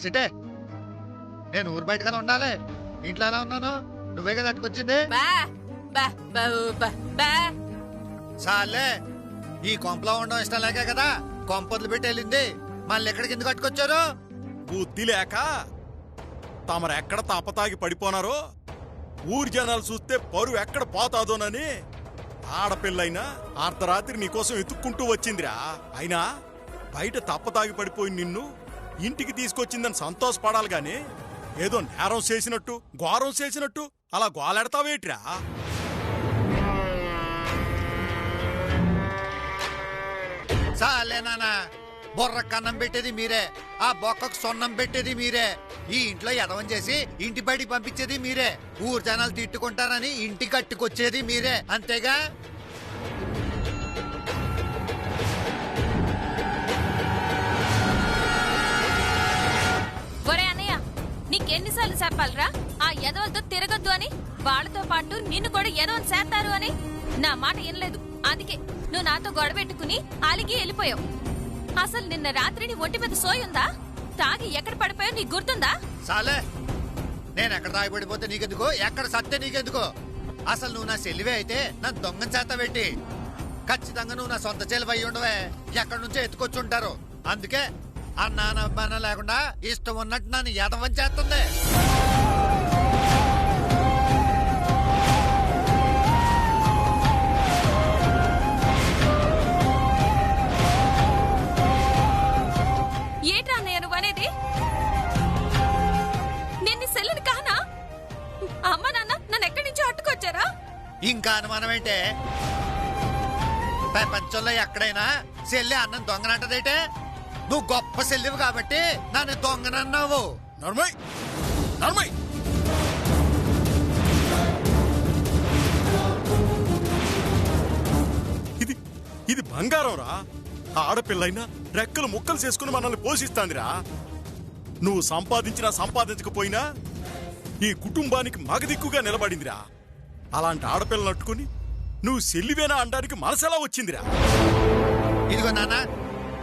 సిటే నేను ఊరు బయట కదా ఉండాలి. ఇంట్లో ఎలా ఉన్నాను? నువ్వే కదా అట్టుకొచ్చింది. సాలే ఈ కొంపలో ఉండడం ఇష్టం లేక కదా కొంపలు పెట్టి వెళ్ళింది. మళ్ళీ ఎక్కడికి ఎందుకు కట్టుకొచ్చారు? బుద్ధి లేక తమరెక్కడ తప్పతాగి పడిపోనారో ఊరి జనాలు చూస్తే పరువు ఎక్కడ పోతాదోనని ఆడపిల్లైనా అర్ధరాత్రి నీకోసం ఎత్తుక్కుంటూ వచ్చిందిరా. అయినా బయట తప్పతాగి పడిపోయి నిన్ను ఇంటికి తీసుకొచ్చిందని సంతోషపడాలి గాని ఏదో నేరం చేసినట్టు ఘోరం చేసినట్టు అలా గోలెడతావేట్రా? చాలే నానా, బొర్ర కన్నం పెట్టేది మీరే, ఆ బొక్కకు సొన్నం పెట్టేది మీరే, ఈ ఇంట్లో ఎదవం చేసి ఇంటి బయటికి పంపించేది మీరే, ఊరు జనాలు తిట్టుకుంటారని ఇంటి కట్టుకొచ్చేది మీరే, అంతేగా? ఒరే అన్నయ్య, నీకెన్నిసార్లు చెప్పాలరా ఆ ఎదవలతో తిరగద్దు అని? వాళ్ళతో పాటు నిన్ను కూడా ఎదవని చేస్తారు అని నా మాట వినలేదు. అందుకే నువ్వు నాతో గొడవ పెట్టుకుని అలిగి వెళ్ళిపోయావు. అసలు నిన్న రాత్రి నీ ఒంటి మీద సోయుందా? తాగి ఎక్కడ పడిపోయావు నీకు గుర్తుందా? సాలే, నేను ఎక్కడ తాగి పడిపోతే నీకెందుకో, ఎక్కడ సత్తే నీకెందుకో? అసలు నువ్వు నా చెల్లివే అయితే నన్ను దొంగని చేత పెట్టి ఖచ్చితంగా నువ్వు నా సొంత చెల్లివి అయ్యి ఉండవే. ఎక్కడి నుంచో ఎత్తుకొచ్చుంటారు. అందుకే అన్నాన లేకుండా ఇష్టం ఉన్నట్టు నన్ను ఎదవం చేస్తుంది. ఏంట్రా అన్నయ్య నువ్వు అనేది? నేను సెల్లుని కానా? అమ్మ నాన్న నన్ను ఎక్కడి నుంచో అట్టుకొచ్చారా? ఇంకా అనుమానం ఏంటే? ప్రపంచంలో ఎక్కడైనా చెల్లి అన్నం దొంగనంటదేటే? నువ్వు గొప్ప చెల్లివి కాబట్టి నన్ను దొంగనన్నావు. నర్మయ్ నర్మయ్, ఇది ఇది బంగారం రా. ఆడపిల్లైనా రెక్కలు ముక్కలు చేసుకుని మనల్ని పోషిస్తాందిరా. నువ్వు సంపాదించినా సంపాదించకపోయినా ఈ కుటుంబానికి మగదిక్కుగా నిలబడిందిరా. అలాంటి ఆడపిల్లని అట్టుకుని నువ్వు సెల్లివేనా అనడానికి మనసెలా వచ్చిందిరా? ఇదిగో నాన్న,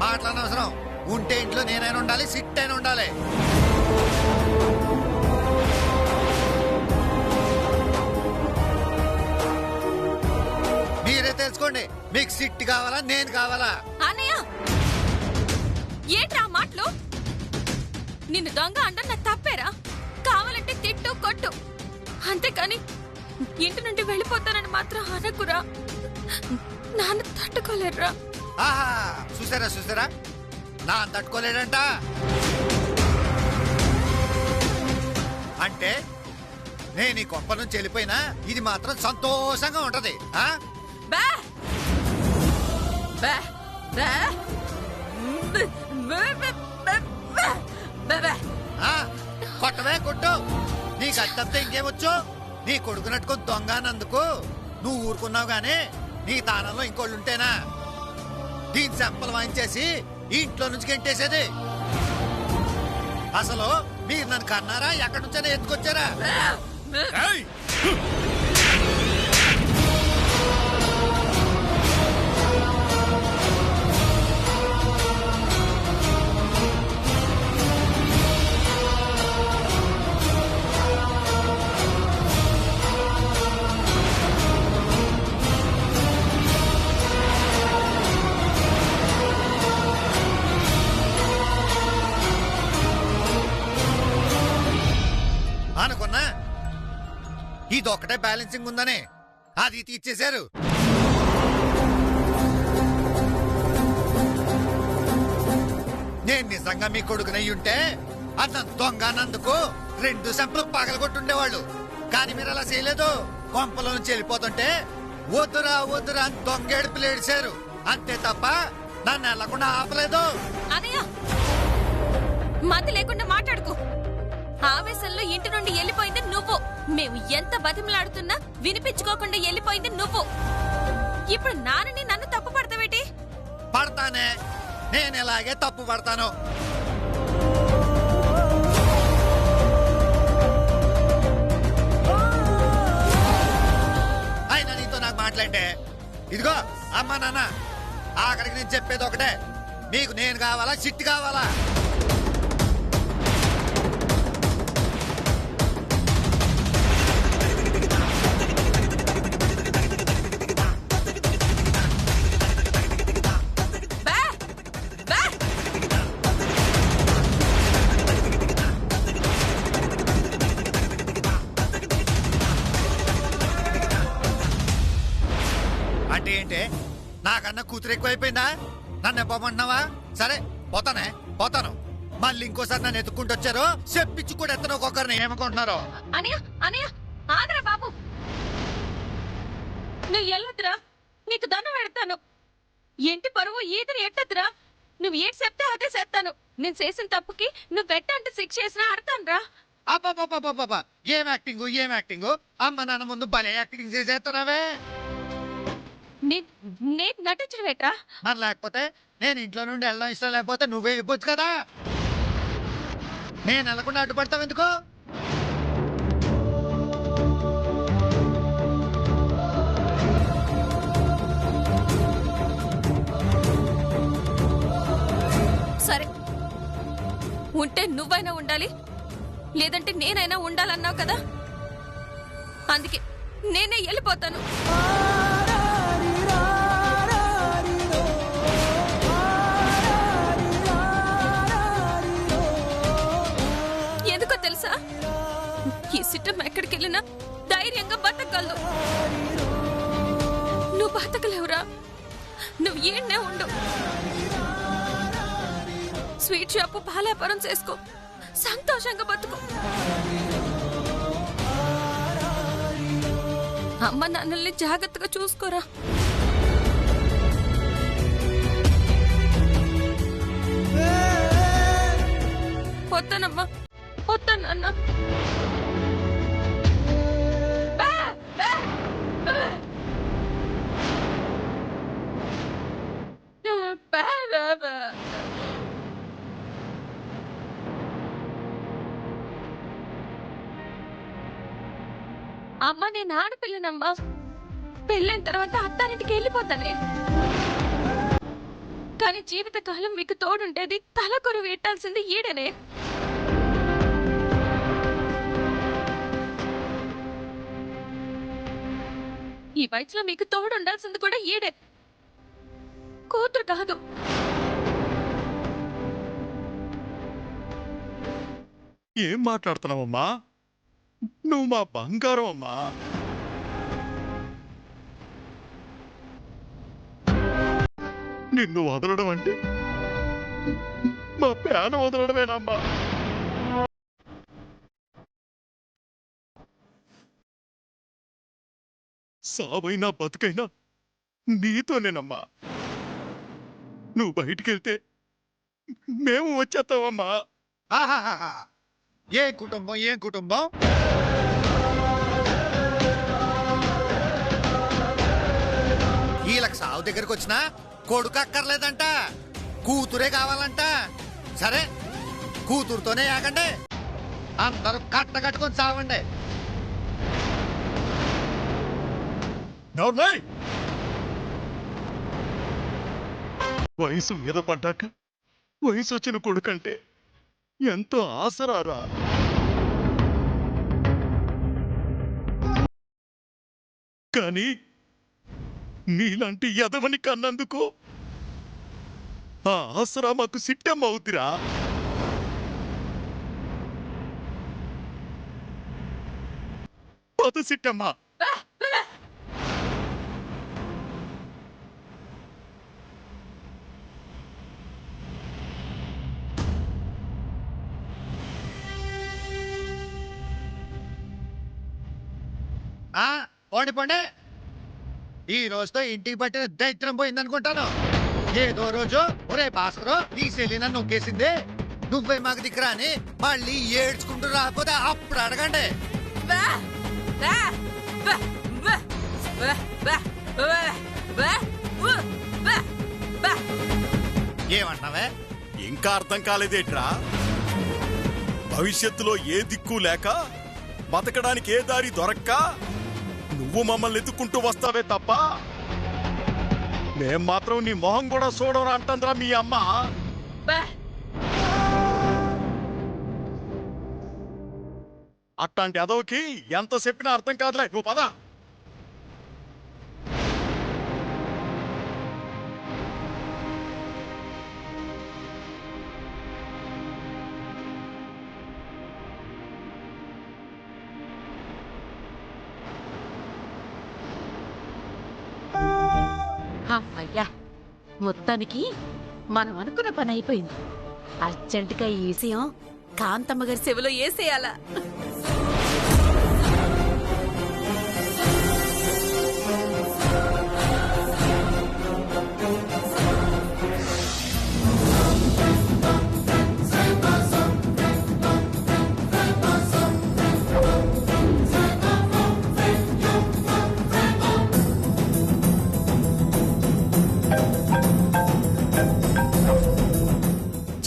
మాట్లాడనవసరం. ఉంటే ఇంట్లో నేనైనా ఉండాలి, సిట్ అయినా ఉండాలి. మీరే తెలుసుకోండి, మీకు సిట్ కావాలా నేను కావాలా? అన్నయ్య ఏంట్రా మాటలు? నిన్ను దొంగ అంటే నాకు తప్పేరా? కావాలంటే తిట్టు కొట్టు, అంతేకాని ఇంటి నుండి వెళ్ళిపోతానని మాత్రం అనకురా. నాన్న తట్టుకోలేరురా. ఆహా, చూసారా నా తట్టుకోలేడంట. అంటే నేను ఈ కొంప నుంచి వెళ్ళిపోయినా ఇది మాత్రం సంతోషంగా ఉంటది. బా బా బా కొట్టవే కొట్టు. నీకు అట్టంతా ఇంకేమొచ్చు? నీ కొడుకు నట్టుకొని దొంగనందుకు నువ్వు ఊరుకున్నావు గానీ నీ తానంలో ఇంకోళ్ళుంటేనా దీని చెంపలు వాయించేసి ఇంట్లో నుంచి గెంటేసేది? అసలు మీరు నన్ను కన్నారా? ఎక్కడి నుంచైనా ఎత్తుకొచ్చారా? ఏయ్! అనుకున్నా ఇదొక్కటే బ్యాలెన్సింగ్ ఉందని అది తీర్చేశారు. నేను నిజంగా మీ కొడుకునయ్యుంటే అతను దొంగనందుకు 2 సెంపలు పగలగొట్టుండేవాళ్ళు. కానీ మీరు అలా చేయలేదు. కొంపలో నుంచి వెళ్ళిపోతుంటే వద్దురా వద్దురా అని దొంగేడుపులు ఏడిశారు. అంతే తప్ప నన్ను వెళ్లకుండా ఆపలేదు. అన్నయ్య మతి లేకుండా మాట్లాడుకో. ఆవేశంలో ఇంటి నుండి వెళ్ళిపోయింది నువ్వు. మేము ఎంత బతిమలాడుతున్నా వినిపించుకోకుండా వెళ్ళిపోయింది నువ్వు. ఇప్పుడు నాన్నని నన్ను తప్పు పడతావేటి? పడతానే, నేను ఎలాగే తప్పు పడతాను. అయినా నీతో నాకు మాట్లాడితే ఇదిగో అమ్మా నాన్న, ఆఖరికి నేను చెప్పేది ఒకటే, మీకు నేను కావాలా చిట్టు కావాలా? నాకన్నా కూతురు ఎక్కువైపోయిందా? నన్ను ఎప్పమంటున్నావా? సరే పోతాను. మళ్ళీ ఇంకోసారి నన్ను ఎత్తుక్కుంటూ వచ్చారు, చెప్పించి కూడా ఎత్తను ఒక్కొక్కరిని. ఏమనుకుంటున్నారు? అనయ్య ఆగరా బాబు, నువ్వు వెళ్ళొద్దురా, నీకు దండం పెడతాను. ఇంటి పరువు ఈతని ఎట్టద్దురా, నువ్వు ఏం చెప్తే అదే చేస్తాను. నేను చేసిన తప్పుకి నువ్వు పెట్టంటే శిక్ష చేసినా ఆడతాను రా. అబ్బా ఏం యాక్టింగ్! అమ్మ నాన్న ముందు భలే యాక్టింగ్ చేసేస్తున్నావే. నేను నటించడం ఎట్రా? మరి లేకపోతే నేను ఇంట్లో నుండి వెళ్ళడం ఇష్టం లేకపోతే నువ్వే ఇవ్వచ్చు కదా. నేను వెళ్ళకుండా అడ్డుపడతావు ఎందుకు? సరే, ఉంటే నువ్వైనా ఉండాలి, లేదంటే నేనైనా ఉండాలన్నావు కదా, అందుకే నేనే వెళ్ళిపోతాను. ఎందుకో తెలుసా, ఈ సిట్టం ఎక్కడికి వెళ్ళినా ధైర్యంగా బతకగలదు. నువ్వు బతకలేవురా, నువ్వు ఏడ్నే ఉండు. స్వీట్ షాపు పాలాపురం చేసుకో, సంతోషంగా బతుకు. అమ్మ నాన్నల్ని జాగ్రత్తగా చూసుకోరా. వస్తానమ్మా, వస్తానన్నా. అమ్మ, నేను ఆడపిల్లనమ్మా. పెళ్ళైన తర్వాత అత్తారింటికి వెళ్ళిపోతానే, కానీ జీవితకాలం మీకు తోడుంటేది తలకొరువు ఎట్టాల్సింది ఈడనే. ఈ వయసులో మీకు తోడు ఉండాల్సింది కూడా ఈడే, కూతురు కాదు. ఏం మాట్లాడుతున్నావమ్మా? నువ్వు మా బంగారం అమ్మా. నిన్ను వదలడం అంటే మా పేన వదలడమేనమ్మా. సావైనా బతుకైనా నీతోనేనమ్మా. నువ్వు బయటికి వెళ్తే మేము వచ్చేస్తామమ్మా. ఆహాహాహా. ఏం కుటుంబం! వీళ్ళకి సావు దగ్గరకు వచ్చినా కొడుకు అక్కర్లేదంట, కూతురే కావాలంట. సరే, కూతురుతోనే ఆగండి, అందరూ కట్టుకొని సావండి. వయసు మీద పడ్డాక వయసు వచ్చిన కొడుకంటే ఎంతో ఆసరారా. కానీ నీలాంటి యదవని కన్నందుకు ఆ ఆసరా మాకు సిట్టమ్మ అవుతురా. పద సిట్టమ్మ. పోండి. ఈ రోజుతో ఇంటికి పట్టిన దైత్రం పోయిందనుకుంటాను. ఏదో రోజు ఒరే భాస్కరు, నీ శైలి నన్ను నొక్కేసింది, నువ్వే మాకు దిక్కురా అని మళ్ళీ ఏడ్చుకుంటూ రాకపోతే అప్పుడు అడగండి. ఏమంటావే? ఇంకా అర్థం కాలేదేట్రా? భవిష్యత్తులో ఏ దిక్కు లేక బతకడానికి ఏ దారి దొరక్క నువ్వు మమ్మల్ని ఎత్తుకుంటూ వస్తావే తప్ప మేం మాత్రం నీ మొహం కూడా చూడరా అంటుందిరా మీ అమ్మ. అట్లాంటి అదవుకి ఎంత చెప్పినా అర్థం కాదులే, నువ్వు పద. అమ్మయ్యా, మొత్తానికి మనం అనుకున్న పని అయిపోయింది. అర్జెంటుగా ఈ విషయం కాంతమ్మ గారి చెవిలో వేసేయాలా.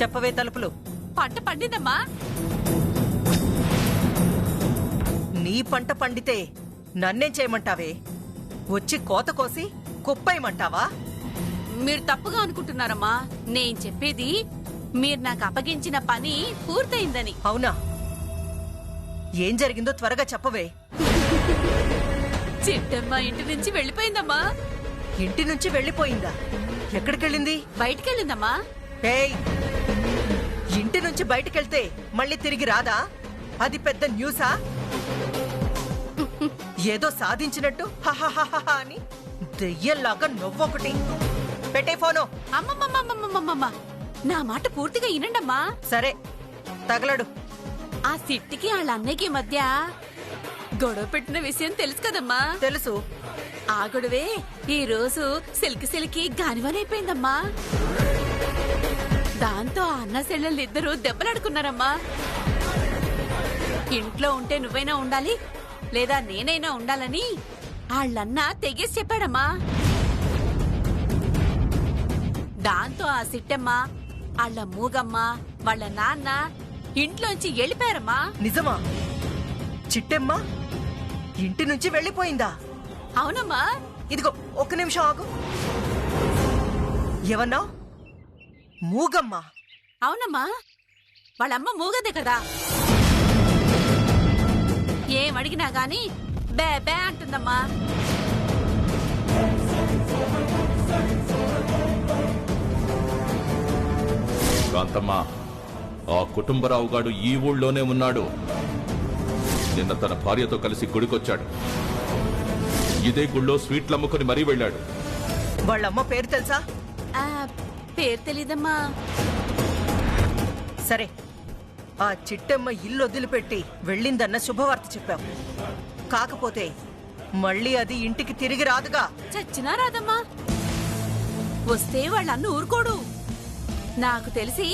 చెప్పవే తలుపులు. పంట పండిందమ్మా. నీ పంట పండితే నన్నేం చేయమంటావే? వచ్చి కోత కోసి కుప్పేయమంటావా? మీరు తప్పుగా అనుకుంటున్నారమ్మా. నేను చెప్పేది మీరు నాకు అప్పగించిన పని పూర్తయిందని. అవునా? ఏం జరిగిందో త్వరగా చెప్పవే. చిట్టమ్మ ఇంటి నుంచి వెళ్ళిపోయిందమ్మా. ఇంటి నుంచి వెళ్ళిపోయిందా? ఎక్కడికెళ్ళింది? బయటికెళ్ళిందమ్మా. ఏయ్, ఇంటి నుంచి బయటికెళ్తే మళ్ళీ తిరిగి రాదా? అది పెద్ద న్యూసా? ఏదో సాధించినట్టు హహహహహ అని దెయ్యంలాగా నవ్వొకటి. పెట్టే ఫోను. అమ్మమ్మమ్మమ్మమ్మమ్మ, నా మాట పూర్తిగా వినండమ్మా. సరే, తగలడు. ఆ సిట్టికి వాళ్ళ అన్నయ్యకి మధ్య గొడవ పెట్టిన విషయం తెలుసు కదమ్మా. తెలుసు. ఆ గొడవే ఈ రోజు సిల్కి గానివనైపోయిందమ్మా. దాంతో ఆ అన్న చెల్లెళ్ళిద్దరూ దెబ్బలాడుకున్నారమ్మా. ఇంట్లో ఉంటే నువ్వైనా ఉండాలి లేదా నేనైనా ఉండాలని వాళ్ళన్న తెగేసి చెప్పాడమ్మా. దాంతో ఆ సిట్టమ్మ, వాళ్ళ మూగమ్మ, వాళ్ళ నాన్న ఇంట్లోంచి వెళ్ళిపోయారమ్మా. నిజమా? చిట్టెమ్మ ఇంటి నుంచి వెళ్ళిపోయిందా? అవునమ్మా. ఇదిగో ఒక్క నిమిషం ఆగు. ఏమన్నా? మూగమ్మ? అవునమ్మా, వాళ్ళమ్మ మూగదే కదా. ఏమడిగినా గాని బే బే అంటుందమ్మా. కాంతమ్మ, ఆ కుటుంబరావుగాడు ఈ ఊళ్ళోనే ఉన్నాడు. నిన్న తన భార్యతో కలిసి గుడికొచ్చాడు. ఇదే గుళ్ళో స్వీట్లు అమ్ముకుని మరీ వెళ్ళాడు. వాళ్ళమ్మ పేరు తెలుసా? ఆ, పేరు తెలీదమ్మా. సరే, ఆ చిట్టెమ్మ ఇల్లు వదిలిపెట్టి వెళ్ళిందన్న శుభవార్త చెప్పావు. కాకపోతే మళ్ళీ అది ఇంటికి తిరిగి రాదుగా. చచ్చినా రాదమ్మా. వస్తే వాళ్ళన్న ఊరుకోడు. నాకు తెలిసి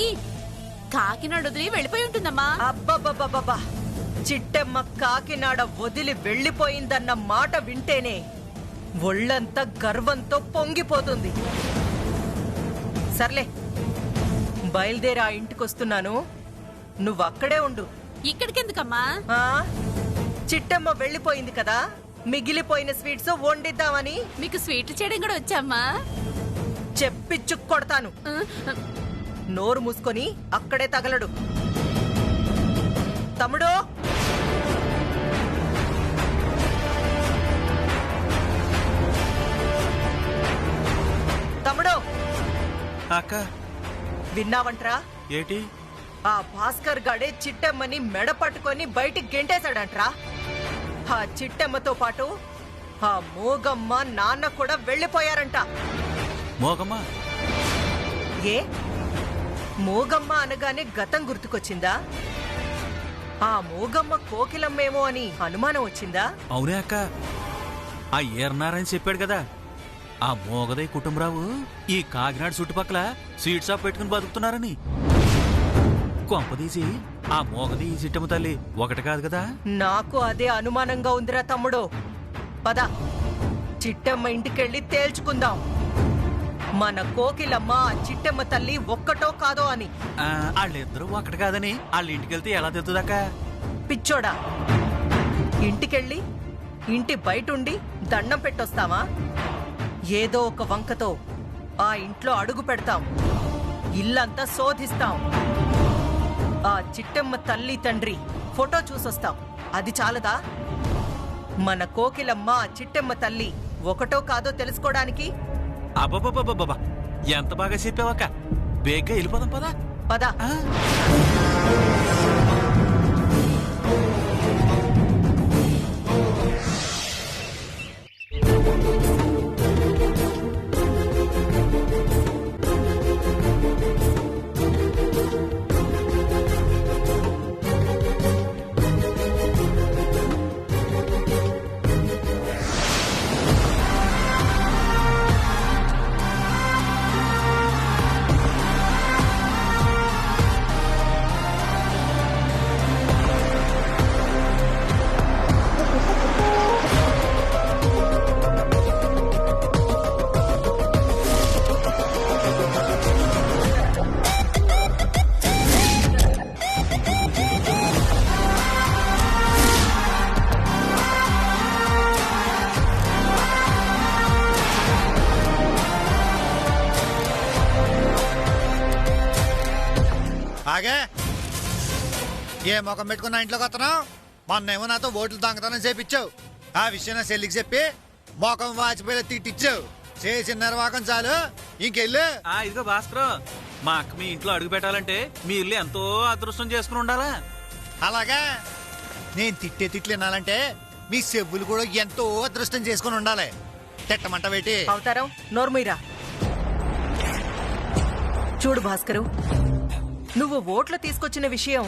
కాకినాడ వదిలి వెళ్ళిపోయి ఉంటుందమ్మా. అబ్బబ్బబ్బబ్బా, చిట్టెమ్మ కాకినాడ వదిలి వెళ్ళిపోయిందన్న మాట వింటేనే ఒళ్ళంతా గర్వంతో పొంగిపోతుంది. సర్లే, బయలుదేరి ఆ ఇంటికొస్తున్నాను. నువ్వక్కడే ఉండు. ఇక్కడికెందుకమ్మా? ఆ, చిట్టమ్మ వెళ్ళిపోయింది కదా, మిగిలిపోయిన స్వీట్స్ వండిద్దామని. మీకు స్వీట్లు చేయడం కూడా వచ్చామ్మా. చెప్పిచ్చు కొడతాను. నోరు మూసుకొని అక్కడే తగలడు. తమ్ముడు, తమ్ముడు, అక్క విన్నావంట్రా? ఏటి? ఆ భాస్కర్ గాడే చిట్టమ్మని మెడ పట్టుకొని బయటికి గెంటేశాడంట్రా. ఆ చిట్టమ్మతో పాటు ఆ మోగమ్మ నాన్న కూడా వెళ్ళిపోయారంట. మోగమ్మా? ఏ, మోగమ్మ అనగానే గతం గుర్తుకొచ్చిందా? ఆ మోగమ్మ కోకిలమ్మేమో అని అనుమానం వచ్చిందా? అవునే అక్క, ఆ ఏర్నారని చెప్పాడు కదా, ఆ మోగదయ్య కుటుంబరావు ఈ కాకినాడ చుట్టుపక్కల స్వీట్ షాప్ పెట్టుకుని బతుకుతున్నారని. కొంపదీసి ఆ మోగది ఈ చిట్టమ్మ తల్లి ఒకటి కాదు కదా. నాకు అదే అనుమానంగా ఉందిరా తమ్ముడు. పద, చిట్టమ్మ ఇంటికెళ్ళి తేల్చుకుందాం. మన కోకిలమ్మ చిట్టమ్మ తల్లి ఒక్కటో కాదో అని. వాళ్ళిద్దరూ ఒకటి కాదని వాళ్ళ ఇంటికెళ్తే ఎలా తెలుతుందక్క? పిచ్చోడా, ఇంటికెళ్ళి ఇంటి బయటుండి దండం పెట్టొస్తావా? ఏదో ఒక వంకతో ఆ ఇంట్లో అడుగు పెడతాం, ఇల్లంతా శోధిస్తాం. ఆ చిట్టమ్మ తల్లి తండ్రి ఫోటో చూసొస్తాం. అది చాలదా? మన కోకిలమ్మ చిట్టమ్మ తల్లి ఒకటో కాదో తెలుసుకోవడానికి? అబ్బబ్బబ్బబ్బబ్బా, ఎంత బాగా చెప్పావక్క. బేగ్గా వెళ్ళిపోదాం పదా. పదా. ఆగే ఏ ముఖం పెట్టుకున్నా ఇంట్లోకి వస్తున్నావు? మొన్నేమో నాతో ఓట్లు దొంగతనం చేపించావు. ఆ విషయం నా చెల్లికి చెప్పి ముఖం వాచిపోయేలా తిట్టిచ్చావు. చేసిన నిర్వాహకం చాలు, ఇంకెళ్ళు. ఇదిగో భాస్కర్, మా అక్క మీ ఇంట్లో అడుగు పెట్టాలంటే మీ ఇల్లు ఎంతో అదృష్టం చేసుకుని ఉండాలా. అలాగా నేను తిట్టే తిట్లు వినాలంటే మీ చెవులు కూడా ఎంతో అదృష్టం చేసుకుని ఉండాలి. తిట్టమంట వేటి అవతారం నోర్మీరా. చూడు భాస్కరు, నువ్వు ఓట్లు తీసుకొచ్చిన విషయం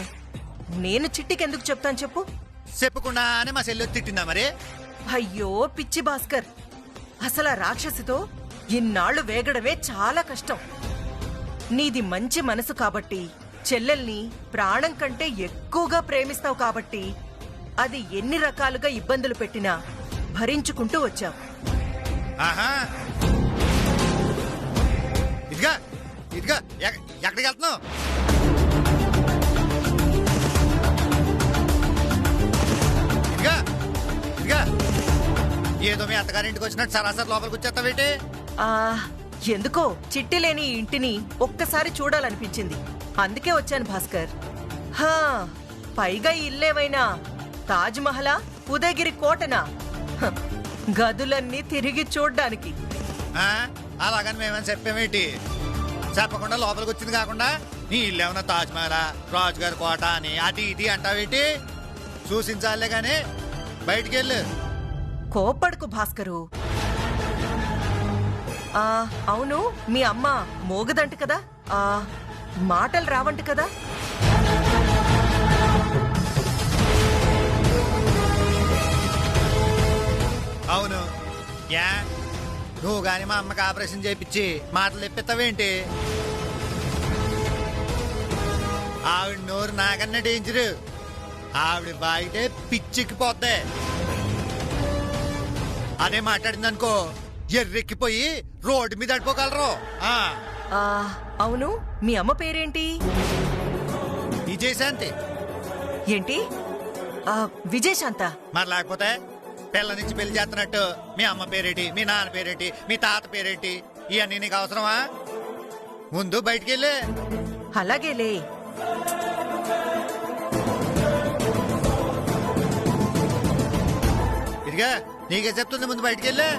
నేను చిట్టికి ఎందుకు చెప్తాను చెప్పు? చెప్పకుండానే మా చెల్లి తిట్టిందా మరి? అయ్యో పిచ్చి భాస్కర్, అసలు ఆ రాక్షసితో ఇన్నాళ్లు వేగడమే చాలా కష్టం. నీది మంచి మనసు కాబట్టి, చెల్లెల్ని ప్రాణం కంటే ఎక్కువగా ప్రేమిస్తావు కాబట్టి అది ఎన్ని రకాలుగా ఇబ్బందులు పెట్టినా భరించుకుంటూ వచ్చావు. ఆహా, ఇదిగా ఇదిగా ఎక్కడికి వెళ్తున్నావు? ఇదిగా ఇదిగా ఏదో మీ అత్తగారింటికి వచ్చినట్టు సరాసరి లోపలికి వచ్చేస్తావేంటి? ఎందుకో చిట్టి లేని ఈ ఇంటిని ఒక్కసారి చూడాలనిపించింది, అందుకే వచ్చాను భాస్కర్. హా, పైగా ఈ ఇల్లేవైనా తాజ్ మహలా, ఉదయగిరి కోటనా? హ, గదులన్నీ తిరిగి చూడ్డానికి. అలాగని మేమని చెప్పామేంటి? చెప్పకుండా లోపలికి వచ్చింది కాకుండా నీ ఇల్లు ఏమన్నా తాజ్ మహల్, రాజుగారి కోట అని అది ఇది అంటావేంటి? చూసించాలే గాని బయటికి వెళ్ళు. కోప్పడుకు భాస్కరు. అవును, మీ అమ్మ మోగదంట కదా, మాటలు రావంట కదా? అవును, యా నువ్వు గాని మా అమ్మకి ఆపరేషన్ చేయించి మాటలు తెప్పిస్తావేంటి? ఆవిడ నోరు నాకన్నా డేంజరు. ఆవిడ బాగితే పిచ్చిక్కిపోద్ది. అదే మాట్లాడిందనుకో ఎర్రెక్కిపోయి రోడ్డు మీద అడిపోగలరు. అవును, మీ అమ్మ పేరేంటి? విజయశాంతి. ఏంటి విజయశాంత? మరి లేకపోతే పిల్ల నుంచి పెళ్లి చేస్తున్నట్టు మీ అమ్మ పేరేటి, మీ నాన్న పేరేటి, మీ తాత పేరేటి, ఇవన్నీ నీకు అవసరమా? ముందు బయటికి వెళ్ళి. అలాగేలే. ఇదిగా నీకే చెప్తుంది, ముందు బయటికి వెళ్ళి.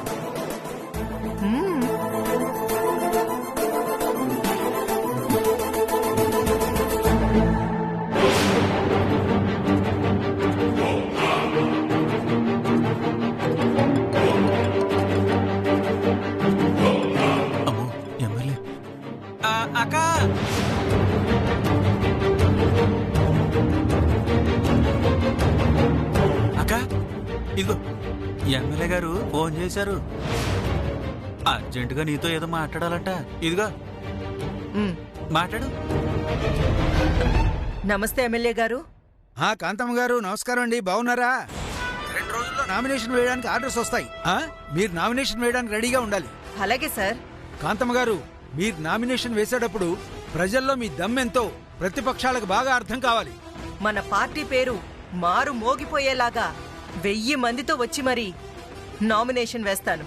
అక్క, అక్క ఇదిగో ఎమ్మెల్యే గారు ఫోన్ చేశారు. అర్జెంటుగా నీతో ఏదో మాట్లాడాలంట. ఇదిగో మాట్లాడు. నమస్తే ఎమ్మెల్యే గారు. కాంతమ్మ గారు నమస్కారం అండి, బాగున్నారా? 2 రోజుల్లో నామినేషన్ వేయడానికి ఆర్డర్స్ వస్తాయి. మీరు నామినేషన్ వేయడానికి రెడీగా ఉండాలి. అలాగే సార్. కాంతమ్మ గారు, మీరు నామినేషన్ వేసేటప్పుడు ప్రజల్లో మీ దమ్మెంతో ప్రతిపక్షాలకు బాగా అర్థం కావాలి. మన పార్టీ పేరు మారు మోగిపోయేలాగా 1000 మందితో వచ్చి మరి నామినేషన్ వేస్తాను.